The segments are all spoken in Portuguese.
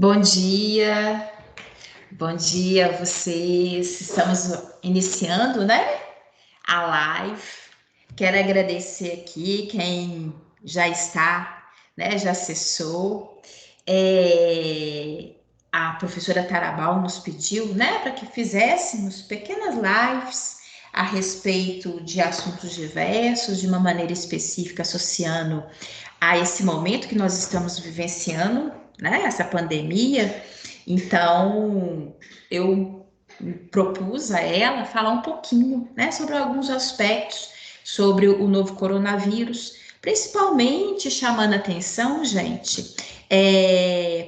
Bom bom dia a vocês. Estamos iniciando, né, a live. Quero agradecer aqui quem já está, né, já acessou. A professora Tarabal nos pediu, né, para que fizéssemos pequenas lives a respeito de assuntos diversos, de uma maneira específica, associando a esse momento que nós estamos vivenciando, né, essa pandemia. Então, eu propus a ela falar um pouquinho, né, sobre alguns aspectos sobre o novo coronavírus, principalmente chamando atenção, gente,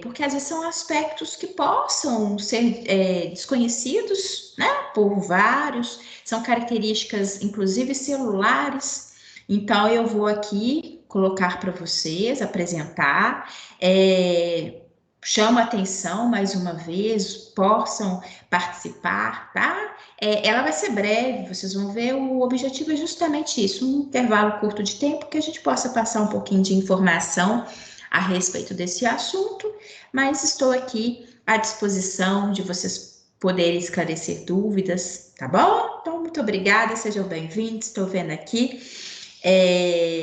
porque às vezes são aspectos que possam ser desconhecidos, né, por vários, são características, inclusive celulares. Então, eu vou aqui colocar para vocês, apresentar, chama atenção mais uma vez, possam participar, tá? Ela vai ser breve, vocês vão ver, o objetivo é justamente isso, um intervalo curto de tempo que a gente possa passar um pouquinho de informação a respeito desse assunto, mas estou aqui à disposição de vocês poderem esclarecer dúvidas, tá bom? Então, muito obrigada, sejam bem-vindos, estou vendo aqui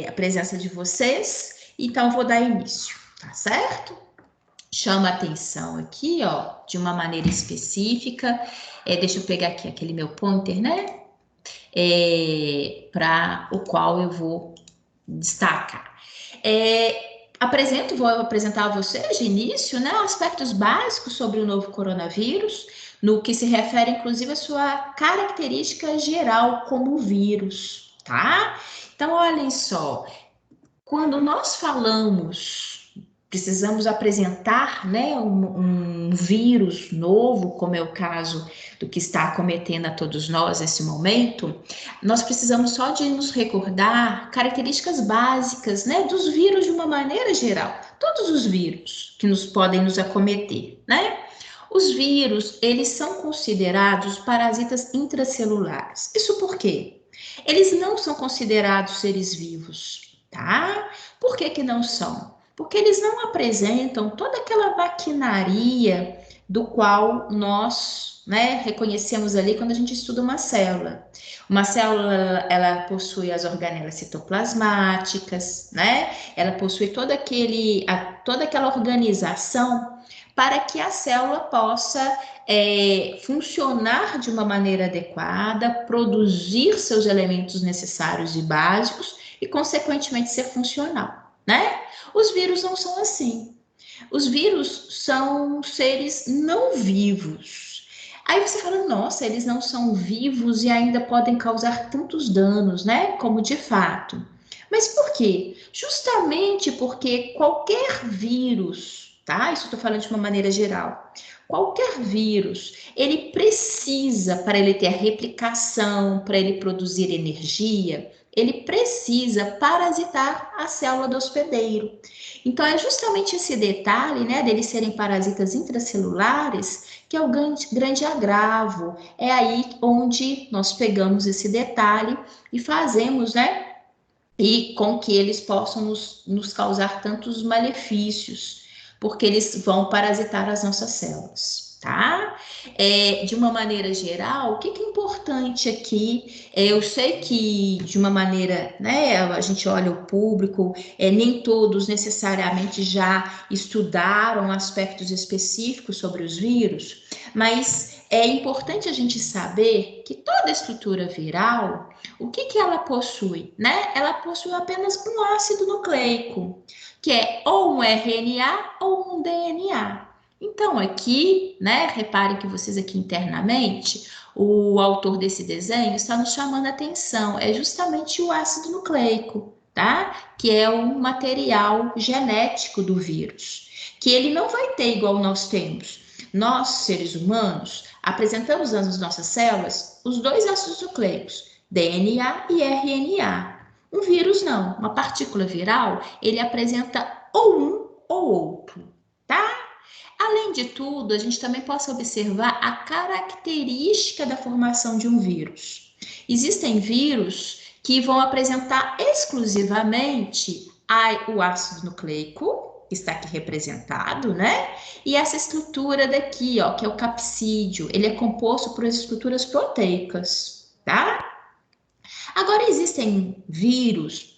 a presença de vocês, então vou dar início, tá certo? Chama atenção aqui, ó, de uma maneira específica. Deixa eu pegar aqui aquele meu pointer, né? Para o qual eu vou destacar. Vou apresentar a vocês de início, né, aspectos básicos sobre o novo coronavírus, no que se refere, inclusive, à sua característica geral como vírus, tá? Então, olhem só, quando nós precisamos apresentar, né, um vírus novo, como é o caso do que está acometendo a todos nós nesse momento, nós precisamos só de nos recordar características básicas, né, dos vírus de uma maneira geral, todos os vírus que podem nos acometer, né? Os vírus, eles são considerados parasitas intracelulares. Isso por quê? Eles não são considerados seres vivos, tá? Por que que não são? Porque eles não apresentam toda aquela maquinaria do qual nós, né, reconhecemos ali quando a gente estuda uma célula. Uma célula, ela possui as organelas citoplasmáticas, né? Ela possui toda aquela organização para que a célula possa funcionar de uma maneira adequada, produzir seus elementos necessários e básicos e, consequentemente, ser funcional, né? Os vírus não são assim. Os vírus são seres não vivos. Aí você fala, nossa, eles não são vivos e ainda podem causar tantos danos, né? Como de fato. Mas por quê? Justamente porque qualquer vírus, tá? Isso eu estou falando de uma maneira geral. Qualquer vírus, ele precisa, para ele ter a replicação, para ele produzir energia, ele precisa parasitar a célula do hospedeiro. Então, é justamente esse detalhe, né, deles serem parasitas intracelulares, que é o grande agravo. É aí onde nós pegamos esse detalhe e fazemos, né, e com que eles possam nos causar tantos malefícios, porque eles vão parasitar as nossas células, tá? De uma maneira geral, o que é importante aqui? Eu sei que, de uma maneira, né, a gente olha o público, nem todos necessariamente já estudaram aspectos específicos sobre os vírus, mas é importante a gente saber que toda estrutura viral, o que ela possui, né? Ela possui apenas um ácido nucleico, que é ou um RNA ou um DNA. Então, aqui, né, reparem que vocês aqui internamente, o autor desse desenho está nos chamando a atenção, é justamente o ácido nucleico, tá? Que é o material genético do vírus, que ele não vai ter igual nós temos. Nós, seres humanos, apresentamos nas nossas células os dois ácidos nucleicos, DNA e RNA. Um vírus não, uma partícula viral, ele apresenta ou um ou outro, tá? Além de tudo, a gente também pode observar a característica da formação de um vírus. Existem vírus que vão apresentar exclusivamente o ácido nucleico, está aqui representado, né? E essa estrutura daqui, ó, que é o capsídeo, ele é composto por estruturas proteicas, tá? Agora, existem vírus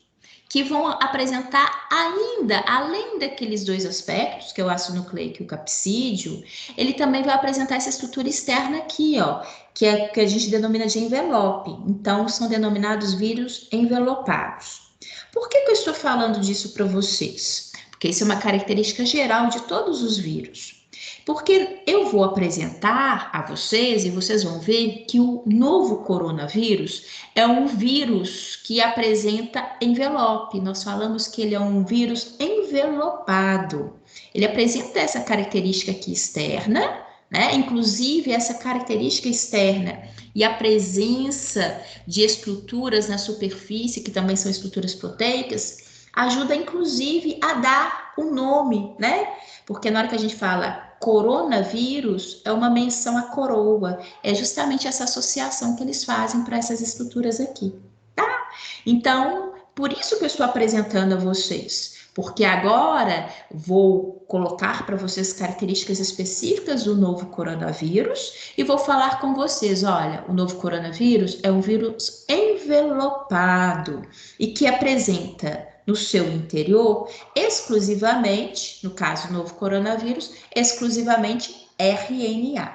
que vão apresentar ainda, além daqueles dois aspectos, que é o ácido nucleico e o capsídeo, ele também vai apresentar essa estrutura externa aqui, ó, que é que a gente denomina de envelope. Então, são denominados vírus envelopados. Por que eu estou falando disso para vocês? Porque isso é uma característica geral de todos os vírus. Porque eu vou apresentar a vocês e vocês vão ver que o novo coronavírus é um vírus que apresenta envelope. Nós falamos que ele é um vírus envelopado. Ele apresenta essa característica aqui externa, né? Inclusive essa característica externa e a presença de estruturas na superfície, que também são estruturas proteicas, ajuda inclusive a dar o nome, né? Porque na hora que a gente fala coronavírus, é uma menção à coroa, é justamente essa associação que eles fazem para essas estruturas aqui, tá? Então, por isso que eu estou apresentando a vocês, porque agora vou colocar para vocês características específicas do novo coronavírus e vou falar com vocês, olha, o novo coronavírus é um vírus envelopado e que apresenta no seu interior exclusivamente, no caso do novo coronavírus, exclusivamente RNA,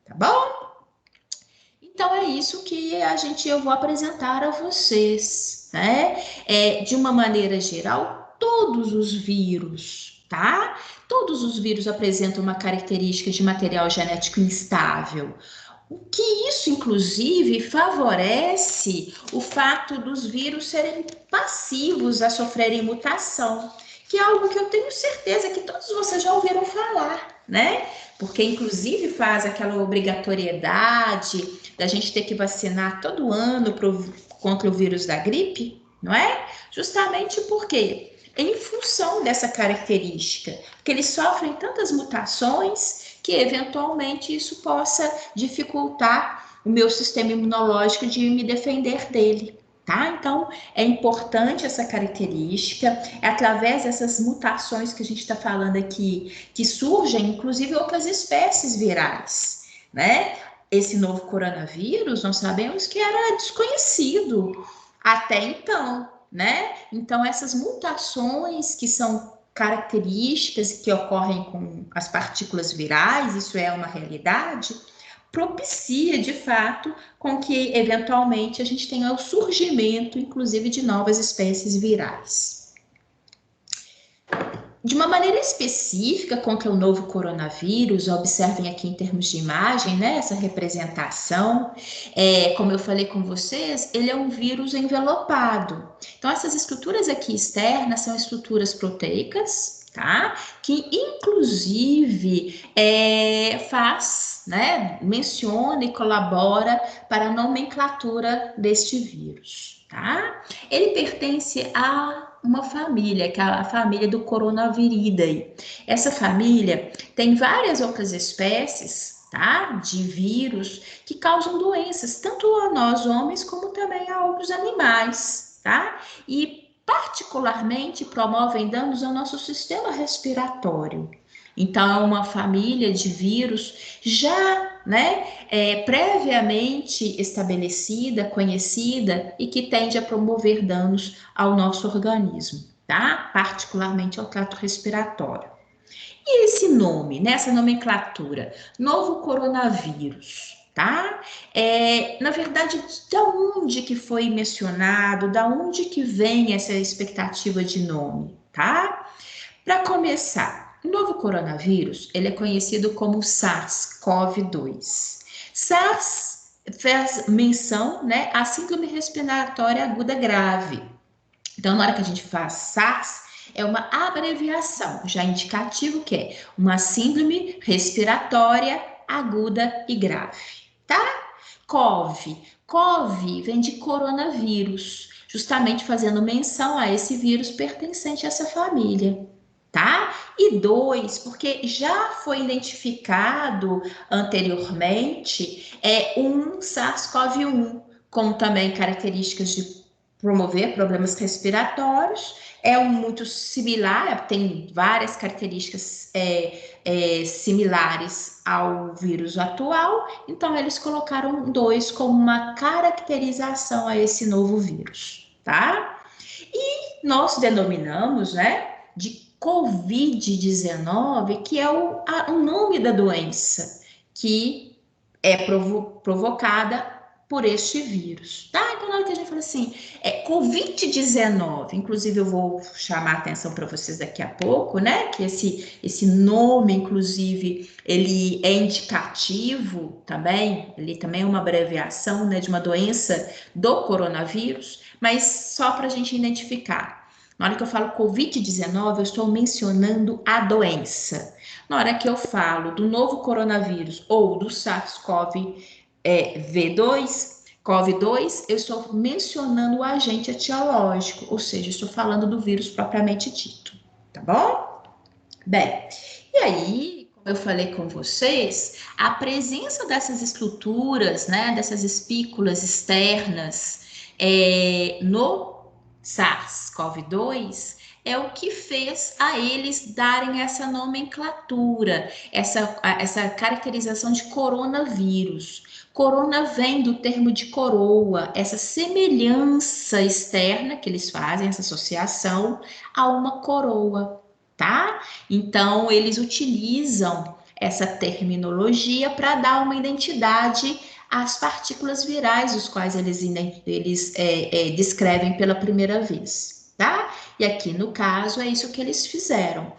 tá bom? Então é isso que eu vou apresentar a vocês, né? De uma maneira geral, todos os vírus, tá? Todos os vírus apresentam uma característica de material genético instável. O que isso, inclusive, favorece o fato dos vírus serem passivos a sofrerem mutação, que é algo que eu tenho certeza que todos vocês já ouviram falar, né? Porque, inclusive, faz aquela obrigatoriedade da gente ter que vacinar todo ano contra o vírus da gripe, não é? Justamente porque, em função dessa característica, que eles sofrem tantas mutações que eventualmente isso possa dificultar o meu sistema imunológico de me defender dele, tá? Então, é importante essa característica, é através dessas mutações que a gente está falando aqui, que surgem, inclusive, outras espécies virais, né? Esse novo coronavírus, nós sabemos que era desconhecido até então, né? Então, essas mutações que são características que ocorrem com as partículas virais, isso é uma realidade, propicia, de fato, com que, eventualmente, a gente tenha o surgimento, inclusive, de novas espécies virais. De uma maneira específica, contra o novo coronavírus, observem aqui em termos de imagem, né, essa representação, como eu falei com vocês, ele é um vírus envelopado. Então, essas estruturas aqui externas são estruturas proteicas, tá? Que, inclusive, menciona e colabora para a nomenclatura deste vírus, tá? Ele pertence a uma família, que é a família do Coronaviridae. Essa família tem várias outras espécies, tá? De vírus que causam doenças, tanto a nós homens como também a outros animais, tá? E particularmente promovem danos ao nosso sistema respiratório. Então, é uma família de vírus já, né, previamente estabelecida, conhecida e que tende a promover danos ao nosso organismo, tá? Particularmente ao trato respiratório. E esse nome, nessa nomenclatura, novo coronavírus, tá? Na verdade, da onde que foi mencionado, da onde que vem essa expectativa de nome, tá? Para começar, o novo coronavírus, ele é conhecido como SARS-CoV-2. SARS faz menção, né, à síndrome respiratória aguda grave. Então, na hora que a gente faz SARS, é uma abreviação, já indicativo que é uma síndrome respiratória aguda e grave, tá? CoV vem de coronavírus, justamente fazendo menção a esse vírus pertencente a essa família, tá? E 2, porque já foi identificado anteriormente um SARS-CoV-1 com também características de promover problemas respiratórios, muito similar, tem várias características similares ao vírus atual, então eles colocaram 2 como uma caracterização a esse novo vírus, tá? E nós denominamos, né, de Covid-19, que é o nome da doença, que é provocada por este vírus, tá? Então, na hora que a gente fala assim, Covid-19, inclusive eu vou chamar a atenção para vocês daqui a pouco, né? Que esse nome, inclusive, ele é indicativo também, ele também é uma abreviação, né, de uma doença do coronavírus, mas só para a gente identificar. Na hora que eu falo Covid-19, eu estou mencionando a doença. Na hora que eu falo do novo coronavírus ou do SARS-CoV-2, eu estou mencionando o agente etiológico, ou seja, estou falando do vírus propriamente dito, tá bom? Bem, e aí, como eu falei com vocês, a presença dessas estruturas, né, dessas espículas externas no SARS-CoV-2 é o que fez a eles darem essa nomenclatura, essa caracterização de coronavírus. Corona vem do termo de coroa, essa semelhança externa que eles fazem, essa associação a uma coroa, tá? Então, eles utilizam essa terminologia para dar uma identidade às partículas virais, os quais eles descrevem pela primeira vez, tá? E aqui, no caso, é isso que eles fizeram.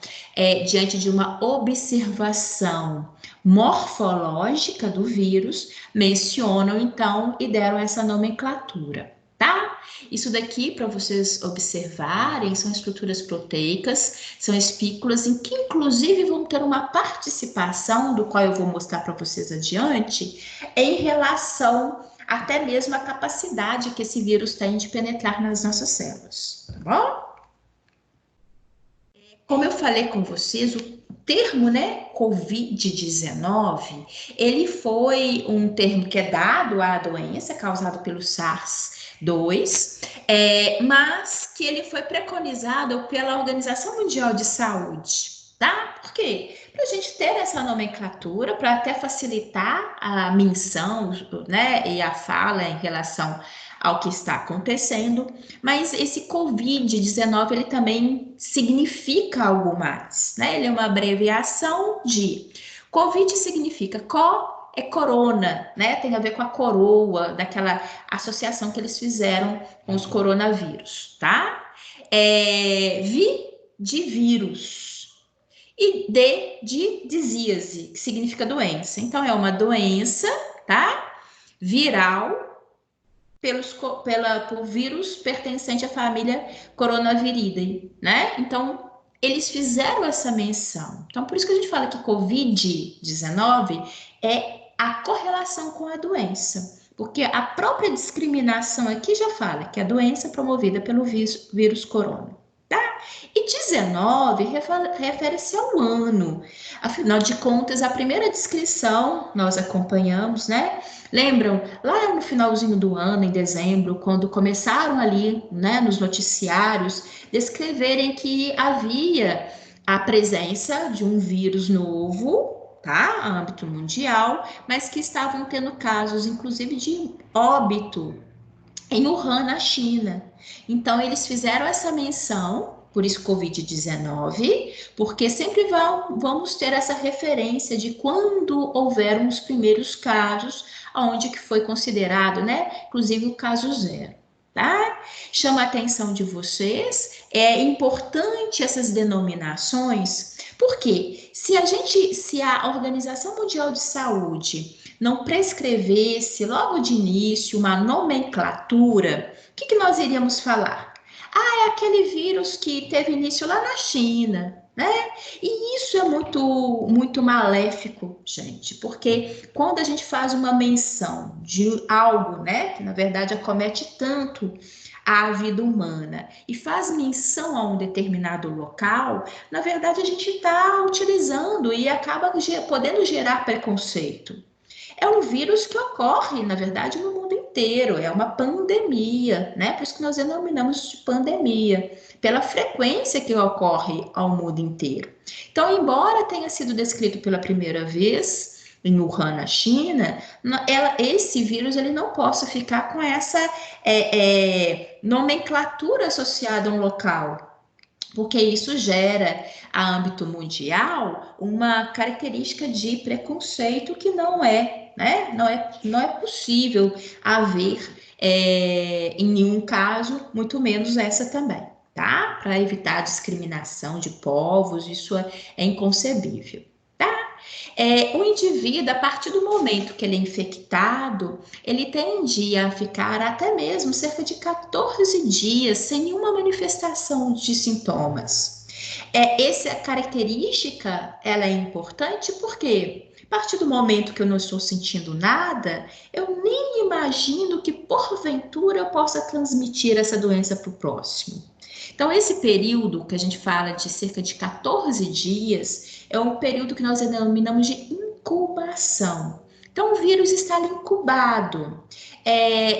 Diante de uma observação morfológica do vírus, mencionam, então, e deram essa nomenclatura, tá? Isso daqui, para vocês observarem, são estruturas proteicas, são espículas em que, inclusive, vão ter uma participação, do qual eu vou mostrar para vocês adiante, em relação até mesmo à capacidade que esse vírus tem de penetrar nas nossas células, tá bom? Como eu falei com vocês, o termo, né, Covid-19, ele foi um termo que é dado à doença causada pelo SARS-2, mas que ele foi preconizado pela Organização Mundial de Saúde, tá? Por quê? Para a gente ter essa nomenclatura, para até facilitar a menção, né, e a fala em relação ao que está acontecendo, mas esse Covid-19 ele também significa algo mais, né? Ele é uma abreviação de Covid significa corona, né? Tem a ver com a coroa, daquela associação que eles fizeram com os coronavírus, tá? Vi de vírus e de disíase, que significa doença. Então, é uma doença, tá? Viral por vírus pertencente à família Coronaviridae, né? Então, eles fizeram essa menção. Então, por isso que a gente fala que Covid-19 é a correlação com a doença, porque a própria discriminação aqui já fala que a doença é promovida pelo vírus corona. Tá? E 19 refere-se ao ano. Afinal de contas, a primeira descrição nós acompanhamos, né? Lembram, lá no finalzinho do ano, em dezembro, quando começaram ali, né, nos noticiários, descreverem que havia a presença de um vírus novo, tá? A âmbito mundial, mas que estavam tendo casos, inclusive, de óbito em Wuhan, na China. Então, eles fizeram essa menção, por isso Covid-19, porque sempre vamos ter essa referência de quando houveram os primeiros casos, onde que foi considerado, né, inclusive o caso zero. Tá? Chama a atenção de vocês, é importante essas denominações, porque se a Organização Mundial de Saúde não prescrevesse logo de início uma nomenclatura, o que nós iríamos falar? É aquele vírus que teve início lá na China, né? E isso é muito, muito maléfico, gente, porque quando a gente faz uma menção de algo, né, que na verdade acomete tanto a vida humana e faz menção a um determinado local, na verdade a gente está utilizando e acaba podendo gerar preconceito. É um vírus que ocorre, na verdade, no mundo inteiro. inteiro, é uma pandemia, né? Por isso que nós denominamos de pandemia, pela frequência que ocorre ao mundo inteiro. Então, embora tenha sido descrito pela primeira vez em Wuhan, na China, esse vírus ele não possa ficar com essa nomenclatura associada a um local, porque isso gera, a âmbito mundial, uma característica de preconceito que não é, né? Não é possível haver em nenhum caso, muito menos essa também, tá? Para evitar a discriminação de povos, isso é inconcebível. O indivíduo, a partir do momento que ele é infectado, ele tende a ficar até mesmo cerca de 14 dias sem nenhuma manifestação de sintomas. Essa característica, ela é importante porque a partir do momento que eu não estou sentindo nada, eu nem imagino que porventura eu possa transmitir essa doença para o próximo. Então, esse período que a gente fala de cerca de 14 dias é um período que nós denominamos de incubação. Então, o vírus está ali incubado.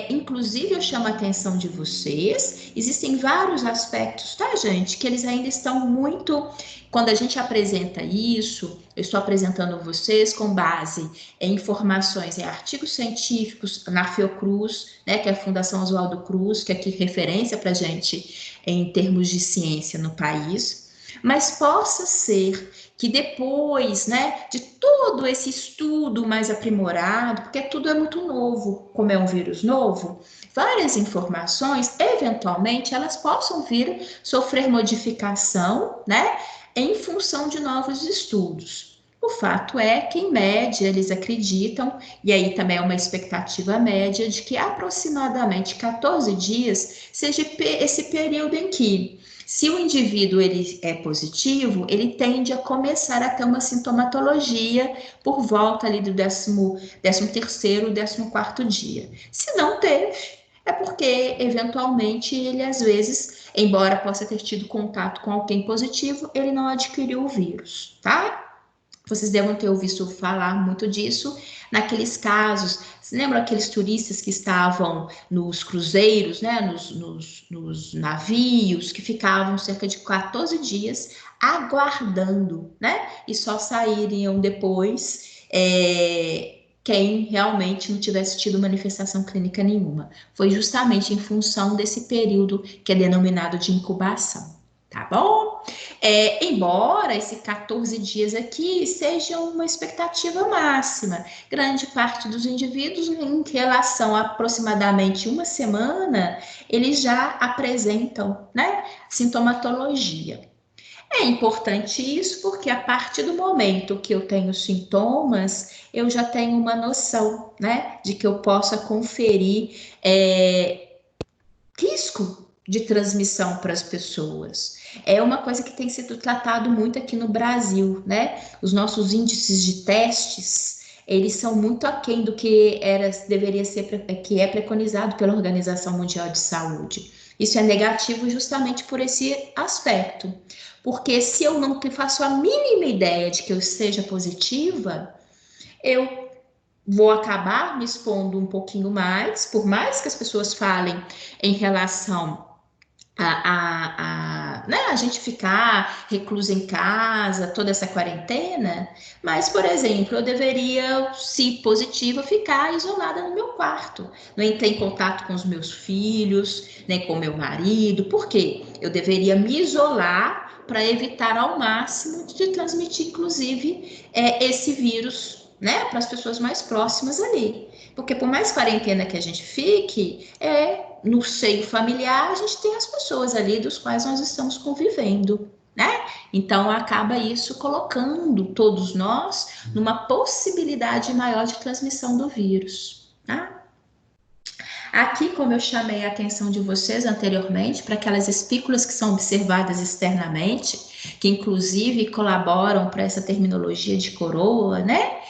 Inclusive, eu chamo a atenção de vocês, existem vários aspectos, tá, gente? Que eles ainda estão muito. Quando a gente apresenta isso, eu estou apresentando vocês com base em informações, em artigos científicos na Fiocruz, né, que é a Fundação Oswaldo Cruz, que é aqui referência para a gente em termos de ciência no país, mas possa ser que depois, né, de todo esse estudo mais aprimorado, porque tudo é muito novo, como é um vírus novo, várias informações, eventualmente, elas possam vir sofrer modificação, né, em função de novos estudos. O fato é que, em média, eles acreditam, e aí também é uma expectativa média, de que aproximadamente 14 dias seja esse período em que, se o indivíduo ele é positivo, ele tende a começar a ter uma sintomatologia por volta ali do 13º, 14º dia. Se não teve, é porque, eventualmente, ele às vezes, embora possa ter tido contato com alguém positivo, ele não adquiriu o vírus, tá? Vocês devem ter ouvido falar muito disso naqueles casos. Você lembra aqueles turistas que estavam nos cruzeiros, né, nos navios, que ficavam cerca de 14 dias aguardando, né? E só sairiam depois quem realmente não tivesse tido manifestação clínica nenhuma. Foi justamente em função desse período que é denominado de incubação, tá bom? Embora esse 14 dias aqui seja uma expectativa máxima, grande parte dos indivíduos, em relação a aproximadamente uma semana, eles já apresentam, né, sintomatologia. É importante isso porque a partir do momento que eu tenho sintomas, eu já tenho uma noção, né, de que eu possa conferir risco de transmissão para as pessoas. É uma coisa que tem sido tratado muito aqui no Brasil, né? Os nossos índices de testes, eles são muito aquém do que deveria ser, que é preconizado pela Organização Mundial de Saúde. Isso é negativo justamente por esse aspecto. Porque se eu não faço a mínima ideia de que eu seja positiva, eu vou acabar me expondo um pouquinho mais, por mais que as pessoas falem em relação né, a gente ficar recluso em casa, toda essa quarentena, mas, por exemplo, eu deveria, se positiva, ficar isolada no meu quarto, não entrar em contato com os meus filhos, nem com meu marido, por quê? Eu deveria me isolar para evitar ao máximo de transmitir, inclusive, esse vírus, né, para as pessoas mais próximas ali. Porque por mais quarentena que a gente fique, no seio familiar, a gente tem as pessoas ali dos quais nós estamos convivendo, né? Então, acaba isso colocando todos nós numa possibilidade maior de transmissão do vírus, tá? Aqui, como eu chamei a atenção de vocês anteriormente, para aquelas espículas que são observadas externamente, que inclusive colaboram para essa terminologia de coroa, né?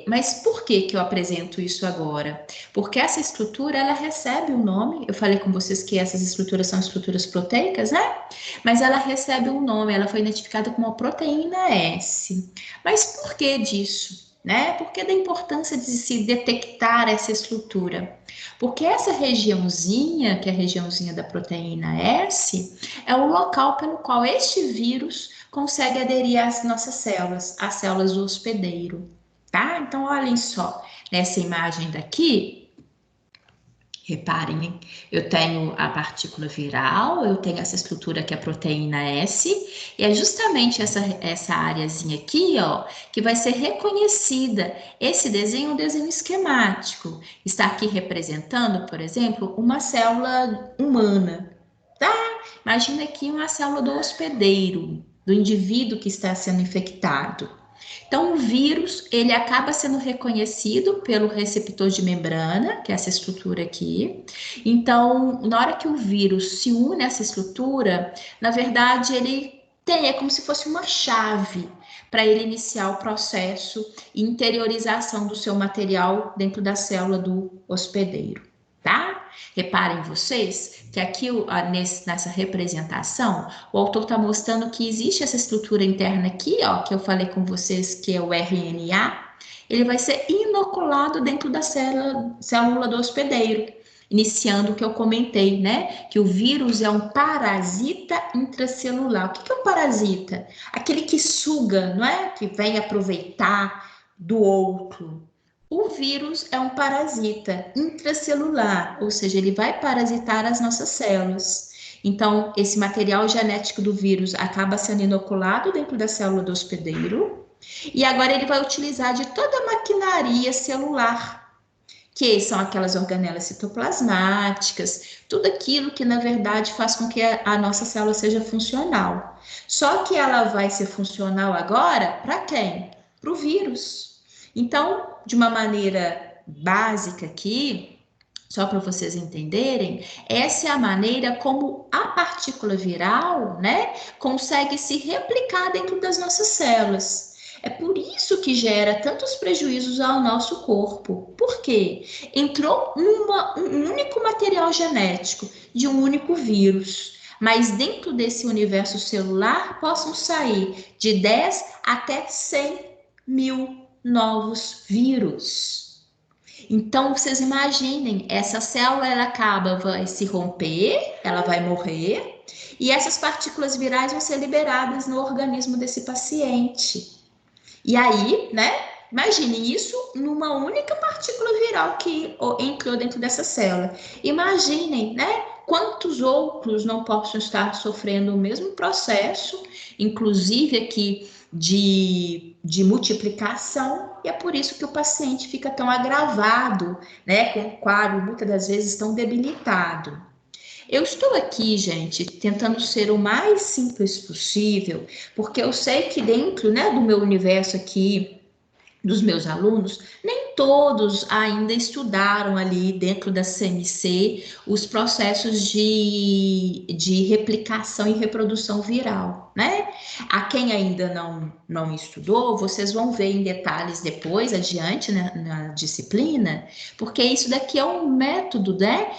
Mas por que eu apresento isso agora? Porque essa estrutura, ela recebe um nome, eu falei com vocês que essas estruturas são estruturas proteicas, né? Mas ela recebe um nome, ela foi identificada como a proteína S. Mas por que disso? né? Por que da importância de se detectar essa estrutura? Porque essa regiãozinha, que é a regiãozinha da proteína S, é o local pelo qual este vírus consegue aderir às nossas células, às células do hospedeiro, tá? Então, olhem só, nessa imagem daqui, reparem, hein? Eu tenho a partícula viral, eu tenho essa estrutura que é a proteína S, e é justamente essa áreazinha aqui, ó, que vai ser reconhecida. Esse desenho é um desenho esquemático. Está aqui representando, por exemplo, uma célula humana, tá? Imagina aqui uma célula do hospedeiro, do indivíduo que está sendo infectado. Então, o vírus, ele acaba sendo reconhecido pelo receptor de membrana, que é essa estrutura aqui. Então, na hora que o vírus se une a essa estrutura, na verdade, é como se fosse uma chave para ele iniciar o processo e interiorização do seu material dentro da célula do hospedeiro, tá? Reparem vocês que aqui nessa representação, o autor está mostrando que existe essa estrutura interna aqui, ó, que eu falei com vocês que é o RNA, ele vai ser inoculado dentro da célula do hospedeiro, iniciando o que eu comentei, né? Que o vírus é um parasita intracelular. O que é um parasita? Aquele que suga, não é? Que vem aproveitar do outro. O vírus é um parasita intracelular, ou seja, ele vai parasitar as nossas células. Então, esse material genético do vírus acaba sendo inoculado dentro da célula do hospedeiro, e agora ele vai utilizar de toda a maquinaria celular, que são aquelas organelas citoplasmáticas, tudo aquilo que, na verdade, faz com que a nossa célula seja funcional. Só que ela vai ser funcional agora para quem? Para o vírus. Então, de uma maneira básica aqui, só para vocês entenderem, essa é a maneira como a partícula viral, né, consegue se replicar dentro das nossas células. É por isso que gera tantos prejuízos ao nosso corpo. Por quê? Entrou um único material genético de um único vírus, mas dentro desse universo celular possam sair de 10 até 100 mil novos vírus. Então, vocês imaginem, essa célula ela vai se romper, ela vai morrer, e essas partículas virais vão ser liberadas no organismo desse paciente. E aí, né? Imagine isso numa única partícula viral que entrou dentro dessa célula. Imaginem, né? Quantos outros não possam estar sofrendo o mesmo processo, inclusive aqui de multiplicação, e é por isso que o paciente fica tão agravado, né? Com o quadro, muitas das vezes, tão debilitado. Eu estou aqui, gente, tentando ser o mais simples possível, porque eu sei que dentro, né, do meu universo aqui, dos meus alunos, nem todos ainda estudaram ali dentro da CMC os processos de replicação e reprodução viral, né? A quem ainda não estudou, vocês vão ver em detalhes depois, adiante, né, na disciplina, porque isso daqui é um método, né,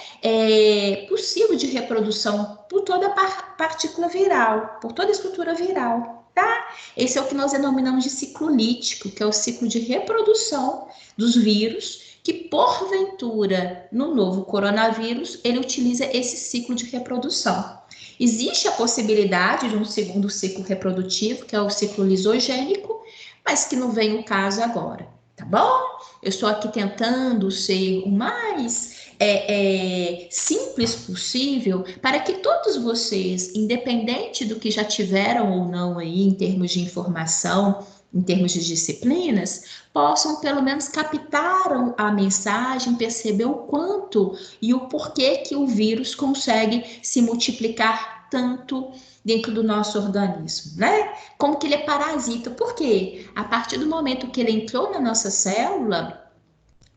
possível de reprodução por toda a partícula viral, por toda a estrutura viral, tá? Esse é o que nós denominamos de ciclo lítico, que é o ciclo de reprodução dos vírus, que porventura, no novo coronavírus, ele utiliza esse ciclo de reprodução. Existe a possibilidade de um segundo ciclo reprodutivo, que é o ciclo lisogênico, mas que não vem o caso agora, tá bom? Eu estou aqui tentando ser o mais simples possível para que todos vocês, independente do que já tiveram ou não aí em termos de informação, em termos de disciplinas, possam pelo menos captar a mensagem, perceber o quanto e o porquê que o vírus consegue se multiplicar tanto dentro do nosso organismo, né? Como que ele é parasita. Por quê? A partir do momento que ele entrou na nossa célula,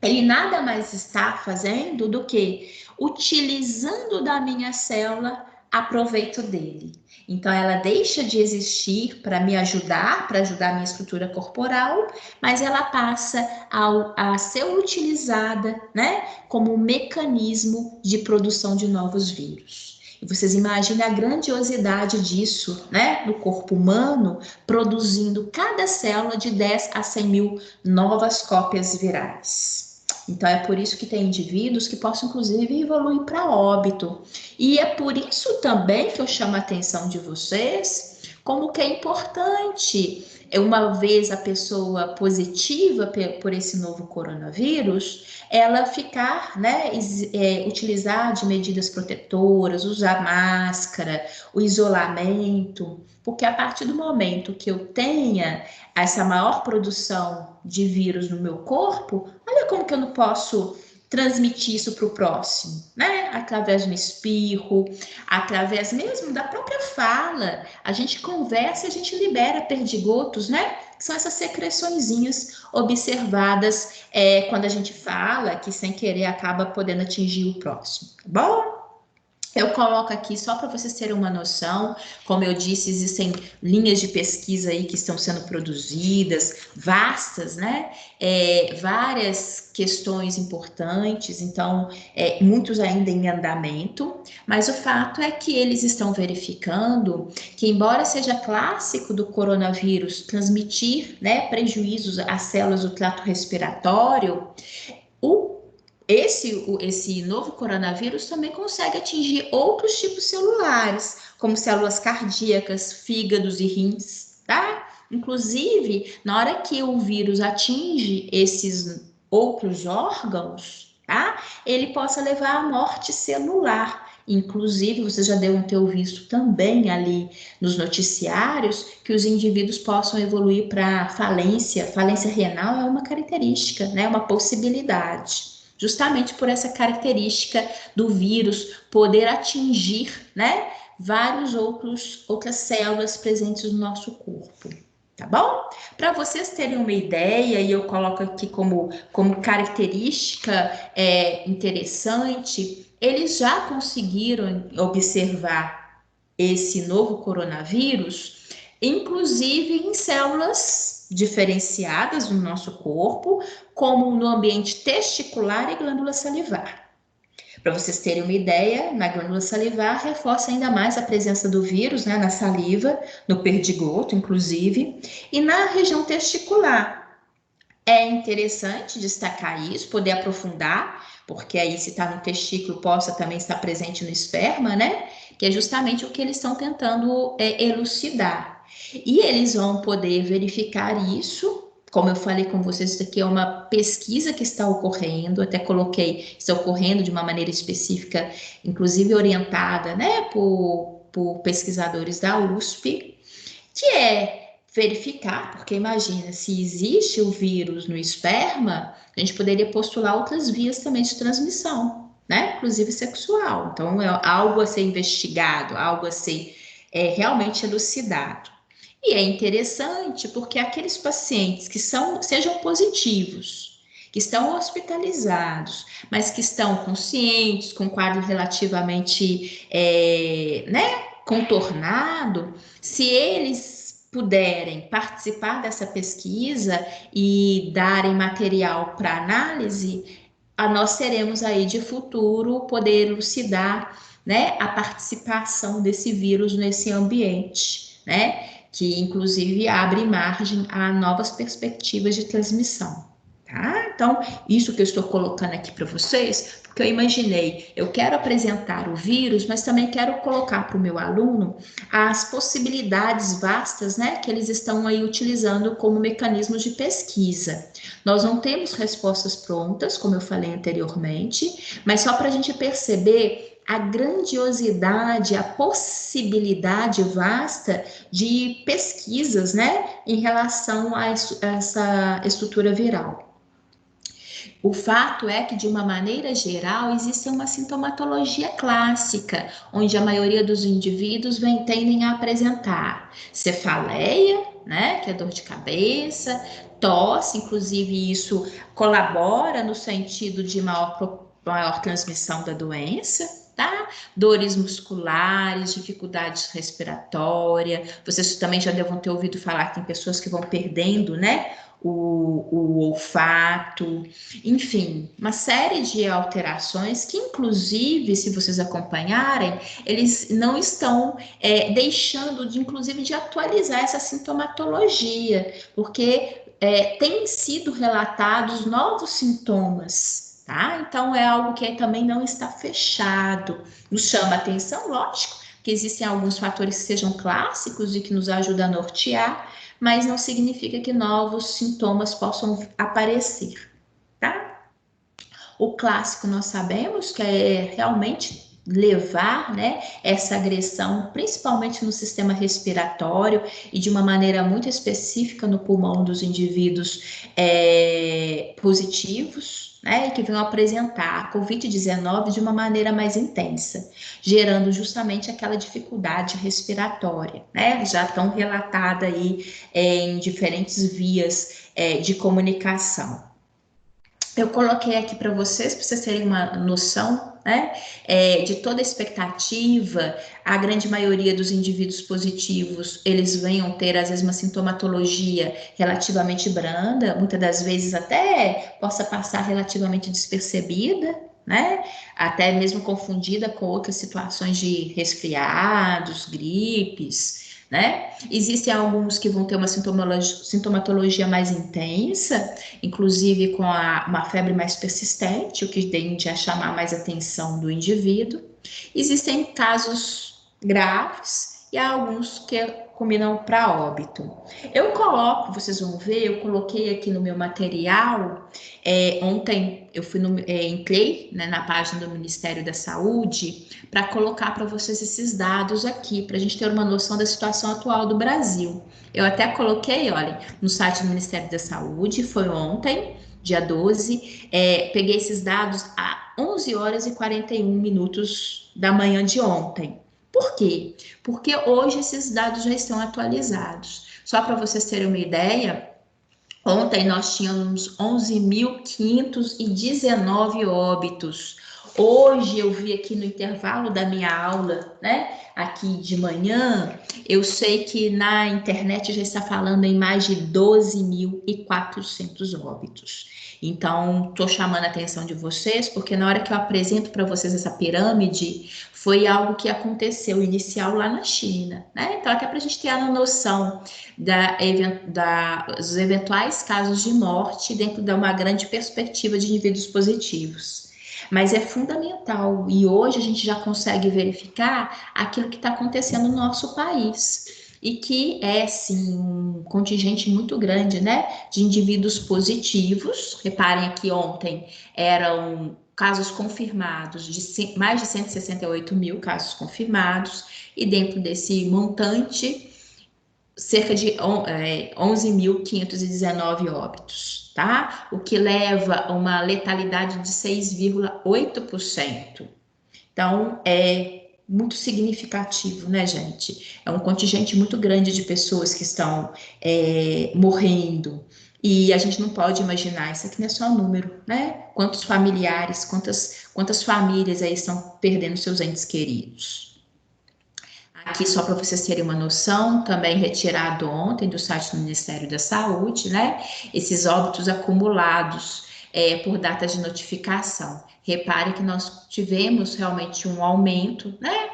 ele nada mais está fazendo do que utilizando da minha célula a proveito dele. Então, ela deixa de existir para me ajudar, para ajudar a minha estrutura corporal, mas ela passa a ser utilizada, né, como um mecanismo de produção de novos vírus. E vocês imaginem a grandiosidade disso, né? No corpo humano, produzindo cada célula de 10 a 100 mil novas cópias virais. Então, é por isso que tem indivíduos que possam, inclusive, evoluir para óbito. E é por isso também que eu chamo a atenção de vocês, como que é importante, uma vez a pessoa positiva por esse novo coronavírus, ela ficar, né, utilizar de medidas protetoras, usar máscara, o isolamento, porque a partir do momento que eu tenha essa maior produção de vírus no meu corpo, olha como que eu não posso transmitir isso para o próximo, né? Através do espirro, através mesmo da própria fala. A gente conversa e a gente libera perdigotos, né? Que são essas secreçõezinhas observadas quando a gente fala, que sem querer acaba podendo atingir o próximo, tá bom? Eu coloco aqui só para vocês terem uma noção. Como eu disse, existem linhas de pesquisa aí que estão sendo produzidas, vastas, né? Várias questões importantes, então, muitos ainda em andamento, mas o fato é que eles estão verificando que, embora seja clássico do coronavírus transmitir, né, prejuízos às células do trato respiratório, o esse novo coronavírus também consegue atingir outros tipos celulares, como células cardíacas, fígados e rins, tá? Inclusive, na hora que o vírus atinge esses outros órgãos, tá? Ele possa levar à morte celular. Inclusive, vocês já devem ter visto também ali nos noticiários que os indivíduos possam evoluir para falência. Falência renal é uma característica, né? Uma possibilidade. Justamente por essa característica do vírus poder atingir, né, outras células presentes no nosso corpo, tá bom? Para vocês terem uma ideia, e eu coloco aqui como característica interessante, eles já conseguiram observar esse novo coronavírus, inclusive em células diferenciadas no nosso corpo, como no ambiente testicular e glândula salivar. Para vocês terem uma ideia, na glândula salivar reforça ainda mais a presença do vírus, né, na saliva, no perdigoto, inclusive, e na região testicular. É interessante destacar isso, poder aprofundar, porque aí se está no testículo, possa também estar presente no esperma, né? Que é justamente o que eles estão tentando elucidar. E eles vão poder verificar isso. Como eu falei com vocês, isso aqui é uma pesquisa que está ocorrendo, até coloquei, está ocorrendo de uma maneira específica, inclusive orientada, né, por pesquisadores da USP, que verificar, porque imagina, se existe o vírus no esperma, a gente poderia postular outras vias também de transmissão, né? Inclusive sexual. Então, é algo a ser investigado, algo a ser realmente elucidado. E é interessante porque aqueles pacientes que sejam positivos, que estão hospitalizados, mas que estão conscientes, com quadro relativamente, né, contornado, se eles puderem participar dessa pesquisa e darem material para análise, nós teremos aí de futuro poder elucidar, né, a participação desse vírus nesse ambiente, né, que inclusive abre margem a novas perspectivas de transmissão. Tá? Então, isso que eu estou colocando aqui para vocês, porque eu imaginei, eu quero apresentar o vírus, mas também quero colocar para o meu aluno as possibilidades vastas, né, que eles estão aí utilizando como mecanismos de pesquisa. Nós não temos respostas prontas, como eu falei anteriormente, mas só para a gente perceber a grandiosidade, a possibilidade vasta de pesquisas, né, em relação a essa estrutura viral. O fato é que, de uma maneira geral, existe uma sintomatologia clássica, onde a maioria dos indivíduos tendem a apresentar cefaleia, né, que é dor de cabeça, tosse, inclusive isso colabora no sentido de maior transmissão da doença. Tá? Dores musculares, dificuldades respiratórias. Vocês também já devem ter ouvido falar que tem pessoas que vão perdendo, né, o olfato, enfim, uma série de alterações que, inclusive, se vocês acompanharem, eles não estão deixando de, inclusive, de atualizar essa sintomatologia, porque têm sido relatados novos sintomas, tá? Então, é algo que também não está fechado. Nos chama atenção, lógico, que existem alguns fatores que sejam clássicos e que nos ajudam a nortear, mas não significa que novos sintomas possam aparecer, tá? O clássico nós sabemos que é realmente levar, né, essa agressão, principalmente no sistema respiratório e de uma maneira muito específica no pulmão dos indivíduos positivos, né, e que vão apresentar a COVID-19 de uma maneira mais intensa, gerando justamente aquela dificuldade respiratória, né, já tão relatada aí em diferentes vias de comunicação. Eu coloquei aqui para vocês terem uma noção, né, de toda a expectativa. A grande maioria dos indivíduos positivos, eles venham ter, às vezes, uma sintomatologia relativamente branda, muitas das vezes até possa passar relativamente despercebida, né, até mesmo confundida com outras situações de resfriados, gripes, né? Existem alguns que vão ter uma sintomatologia mais intensa, inclusive com uma febre mais persistente, o que tende a chamar mais atenção do indivíduo. Existem casos graves e há alguns que combinam para óbito. Eu coloco, vocês vão ver, eu coloquei aqui no meu material, ontem eu entrei, né, na página do Ministério da Saúde para colocar para vocês esses dados aqui, para a gente ter uma noção da situação atual do Brasil. Eu até coloquei, olha, no site do Ministério da Saúde, foi ontem, dia 12, peguei esses dados a 11 horas e 41 minutos da manhã de ontem. Por quê? Porque hoje esses dados já estão atualizados. Só para vocês terem uma ideia, ontem nós tínhamos 11.519 óbitos. Hoje eu vi aqui no intervalo da minha aula, né? Aqui de manhã, eu sei que na internet já está falando em mais de 12.400 óbitos. Então, estou chamando a atenção de vocês, porque na hora que eu apresento para vocês essa pirâmide, foi algo que aconteceu inicial lá na China, né? Então, até para a gente ter a noção dos eventuais casos de morte dentro de uma grande perspectiva de indivíduos positivos. Mas é fundamental, e hoje a gente já consegue verificar aquilo que está acontecendo no nosso país. E que é, sim, um contingente muito grande, né, de indivíduos positivos. Reparem que ontem eram casos confirmados, mais de 168 mil casos confirmados, e dentro desse montante, cerca de 11.519 óbitos, tá? O que leva a uma letalidade de 6,8%. Então, é muito significativo, né, gente? É um contingente muito grande de pessoas que estão morrendo. E a gente não pode imaginar, isso aqui não é só número, né? Quantos familiares, quantas famílias aí estão perdendo seus entes queridos. Aqui, só para vocês terem uma noção, também retirado ontem do site do Ministério da Saúde, né? Esses óbitos acumulados por datas de notificação. Repare que nós tivemos realmente um aumento, né?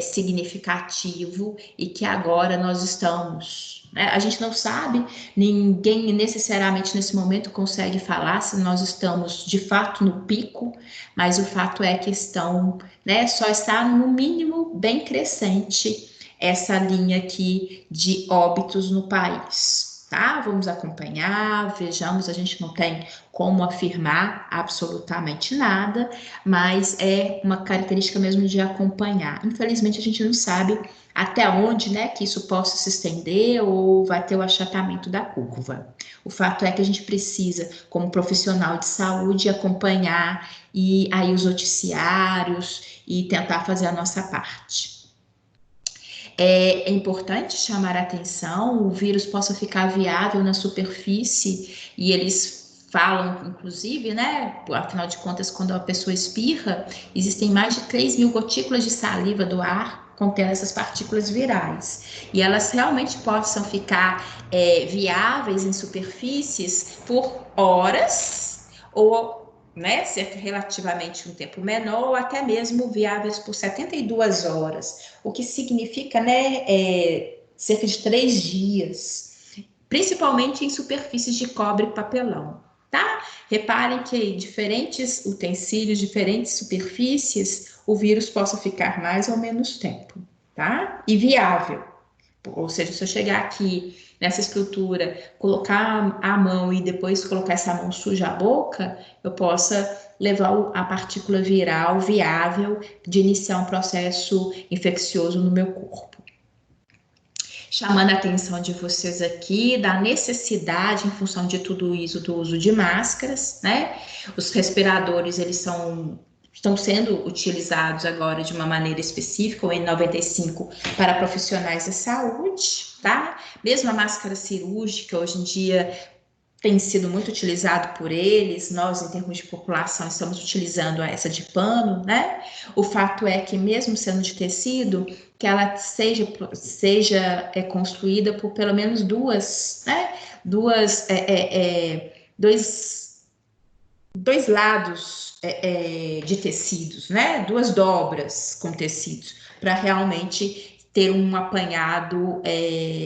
Significativo e que agora nós estamos, né? A gente não sabe, ninguém necessariamente nesse momento consegue falar se nós estamos de fato no pico, mas o fato é que estão, né, só está no mínimo bem crescente essa linha aqui de óbitos no país, tá? Vamos acompanhar, vejamos, a gente não tem como afirmar absolutamente nada, mas é uma característica mesmo de acompanhar. Infelizmente, a gente não sabe até onde, né, que isso possa se estender ou vai ter o achatamento da curva. O fato é que a gente precisa, como profissional de saúde, acompanhar e aí os noticiários e tentar fazer a nossa parte. É importante chamar a atenção, o vírus possa ficar viável na superfície e eles falam, inclusive, né? Afinal de contas, quando a pessoa espirra, existem mais de 3.000 gotículas de saliva do ar contendo essas partículas virais. E elas realmente possam ficar viáveis em superfícies por horas, ou né, ser relativamente um tempo menor, ou até mesmo viáveis por 72 horas, o que significa, né, cerca de 3 dias, principalmente em superfícies de cobre e papelão, tá? Reparem que diferentes utensílios, diferentes superfícies, o vírus possa ficar mais ou menos tempo, tá? E viável. Ou seja, se eu chegar aqui nessa estrutura, colocar a mão e depois colocar essa mão suja a boca, eu possa levar a partícula viral viável de iniciar um processo infeccioso no meu corpo. Chamando a atenção de vocês aqui da necessidade, em função de tudo isso, do uso de máscaras, né? Os respiradores, eles estão sendo utilizados agora de uma maneira específica, o N95, para profissionais da saúde, tá? Mesmo a máscara cirúrgica, hoje em dia, tem sido muito utilizado por eles, nós, em termos de população, estamos utilizando essa de pano, né? O fato é que, mesmo sendo de tecido, que ela seja construída por pelo menos duas, né? Dois lados de tecidos, né? Duas dobras com tecidos, para realmente ter um apanhado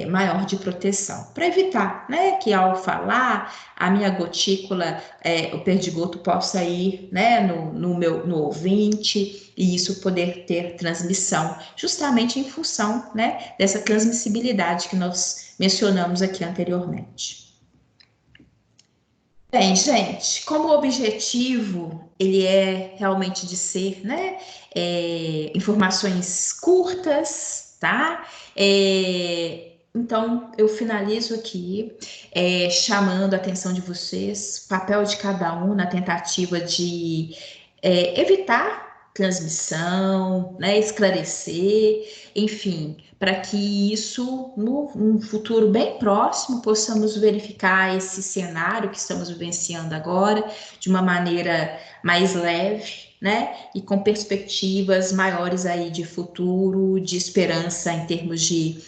maior de proteção, para evitar, né, que ao falar a minha gotícula, o perdigoto possa ir, né, no ouvinte e isso poder ter transmissão, justamente em função, né, dessa transmissibilidade que nós mencionamos aqui anteriormente. Bem, gente, como o objetivo ele é realmente de ser, né, informações curtas, tá? Então, eu finalizo aqui chamando a atenção de vocês, papel de cada um na tentativa de evitar transmissão, né, esclarecer, enfim, para que isso, num futuro bem próximo, possamos verificar esse cenário que estamos vivenciando agora de uma maneira mais leve, né? E com perspectivas maiores aí de futuro, de esperança em termos de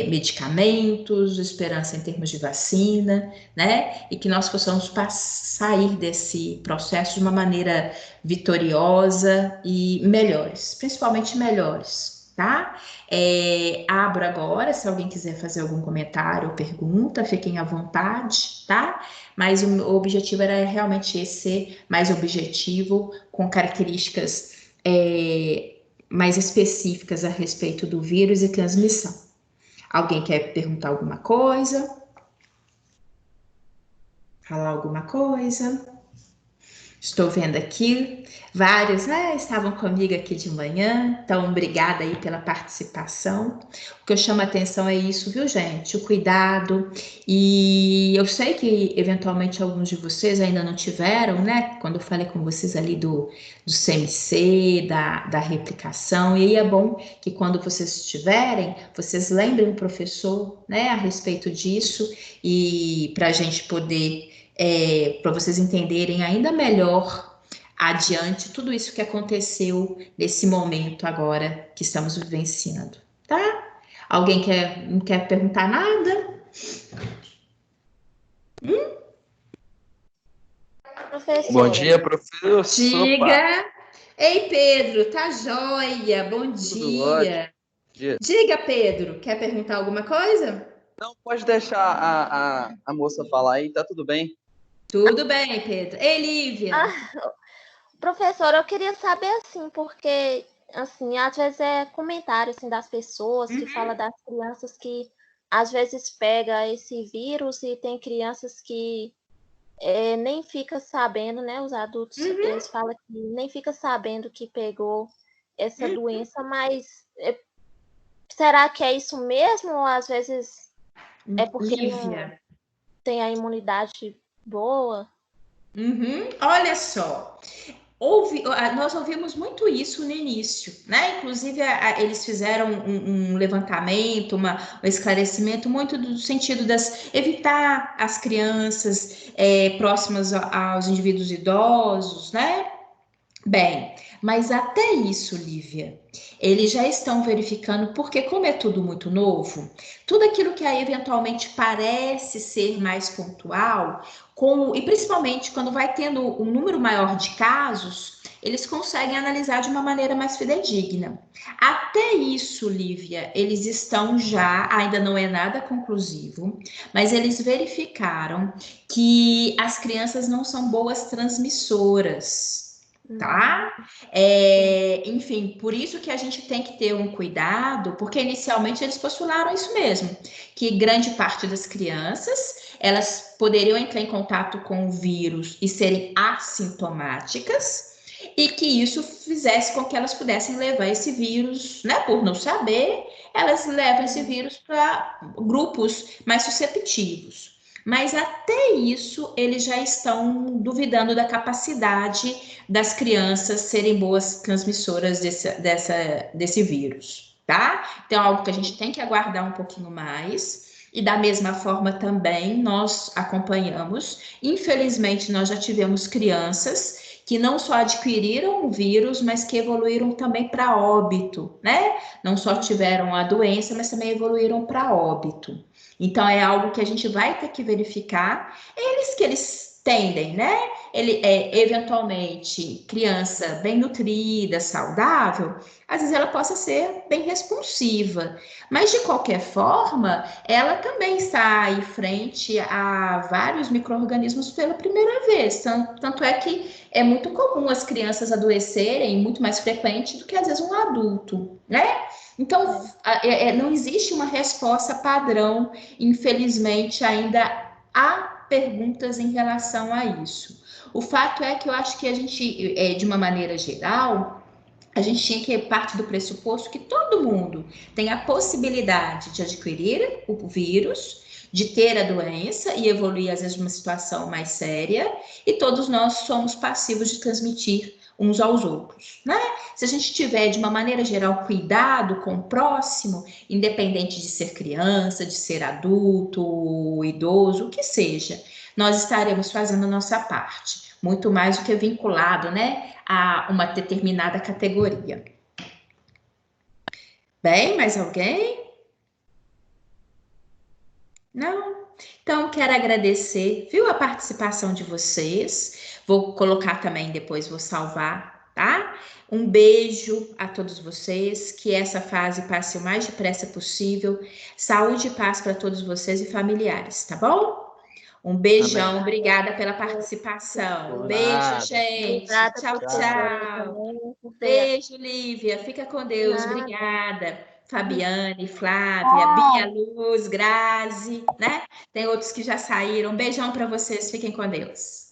medicamentos, esperança em termos de vacina, né? E que nós possamos sair desse processo de uma maneira vitoriosa e melhores, principalmente melhores, tá? Abro agora, se alguém quiser fazer algum comentário ou pergunta, fiquem à vontade, tá? Mas o objetivo era realmente esse, ser mais objetivo, com características mais específicas a respeito do vírus e transmissão. Alguém quer perguntar alguma coisa? Falar alguma coisa? Estou vendo aqui, vários, né, estavam comigo aqui de manhã, então obrigada aí pela participação. O que eu chamo a atenção é isso, viu, gente? O cuidado, e eu sei que eventualmente alguns de vocês ainda não tiveram, né, quando eu falei com vocês ali do CMC, da replicação, e aí é bom que quando vocês tiverem, vocês lembrem o professor, né, a respeito disso, e para a gente poder para vocês entenderem ainda melhor adiante tudo isso que aconteceu nesse momento agora que estamos vivenciando, tá? Alguém não quer perguntar nada? Professor. Bom dia, professor. Diga. Ei, Pedro, tá joia? Bom dia. Diga, Pedro, quer perguntar alguma coisa? Não, pode deixar a moça falar aí, tá tudo bem. Tudo bem, Pedro. Ei, Lívia. Professora, eu queria saber assim, porque assim, às vezes é comentário assim, das pessoas que fala das crianças que às vezes pega esse vírus e tem crianças que nem fica sabendo, né? Os adultos, eles falam que nem fica sabendo que pegou essa doença, mas será que é isso mesmo? Ou às vezes é porque não tem a imunidade boa? Olha só, nós ouvimos muito isso no início, né? Inclusive, eles fizeram um levantamento, um esclarecimento muito do sentido evitar as crianças próximas aos indivíduos idosos, né? Bem, mas até isso, Lívia, eles já estão verificando, porque como é tudo muito novo, tudo aquilo que aí eventualmente parece ser mais pontual, e principalmente quando vai tendo um número maior de casos, eles conseguem analisar de uma maneira mais fidedigna. Até isso, Lívia, eles estão já, ainda não é nada conclusivo, mas eles verificaram que as crianças não são boas transmissoras. Tá? Enfim, por isso que a gente tem que ter um cuidado, porque inicialmente eles postularam isso mesmo, que grande parte das crianças, elas poderiam entrar em contato com o vírus e serem assintomáticas, e que isso fizesse com que elas pudessem levar esse vírus, né, por não saber, elas levam esse vírus para grupos mais susceptíveis. Mas até isso, eles já estão duvidando da capacidade das crianças serem boas transmissoras desse vírus, tá? Então, é algo que a gente tem que aguardar um pouquinho mais. E da mesma forma também nós acompanhamos. Infelizmente, nós já tivemos crianças que não só adquiriram o vírus, mas que evoluíram também para óbito, né? Não só tiveram a doença, mas também evoluíram para óbito. Então, é algo que a gente vai ter que verificar. Eles tendem, né? Ele é eventualmente criança bem nutrida, saudável, às vezes ela possa ser bem responsiva, mas de qualquer forma, ela também está aí frente a vários micro-organismos pela primeira vez. Tanto é que é muito comum as crianças adoecerem, muito mais frequente do que às vezes um adulto, né? Então, não existe uma resposta padrão, infelizmente, ainda há perguntas em relação a isso. O fato é que eu acho que a gente, de uma maneira geral, a gente tinha que partir do pressuposto que todo mundo tem a possibilidade de adquirir o vírus, de ter a doença e evoluir, às vezes, uma situação mais séria, e todos nós somos passivos de transmitir uns aos outros, né? Se a gente tiver, de uma maneira geral, cuidado com o próximo, independente de ser criança, de ser adulto, idoso, o que seja, nós estaremos fazendo a nossa parte, muito mais do que vinculado, né, a uma determinada categoria. Bem, mais alguém? Não? Então, quero agradecer, viu, a participação de vocês. Vou colocar também depois, vou salvar, tá? Um beijo a todos vocês, que essa fase passe o mais depressa possível. Saúde e paz para todos vocês e familiares, tá bom? Um beijão, Amém. obrigada pela participação. Por Beijo, nada. gente. Obrigada, Tchau, professora, tchau. também, por ter Beijo, Lívia. Fica com Deus. nada. Obrigada. Fabiane, Flávia, Bia Luz, Grazi, né? Tem outros que já saíram. Beijão para vocês. Fiquem com Deus.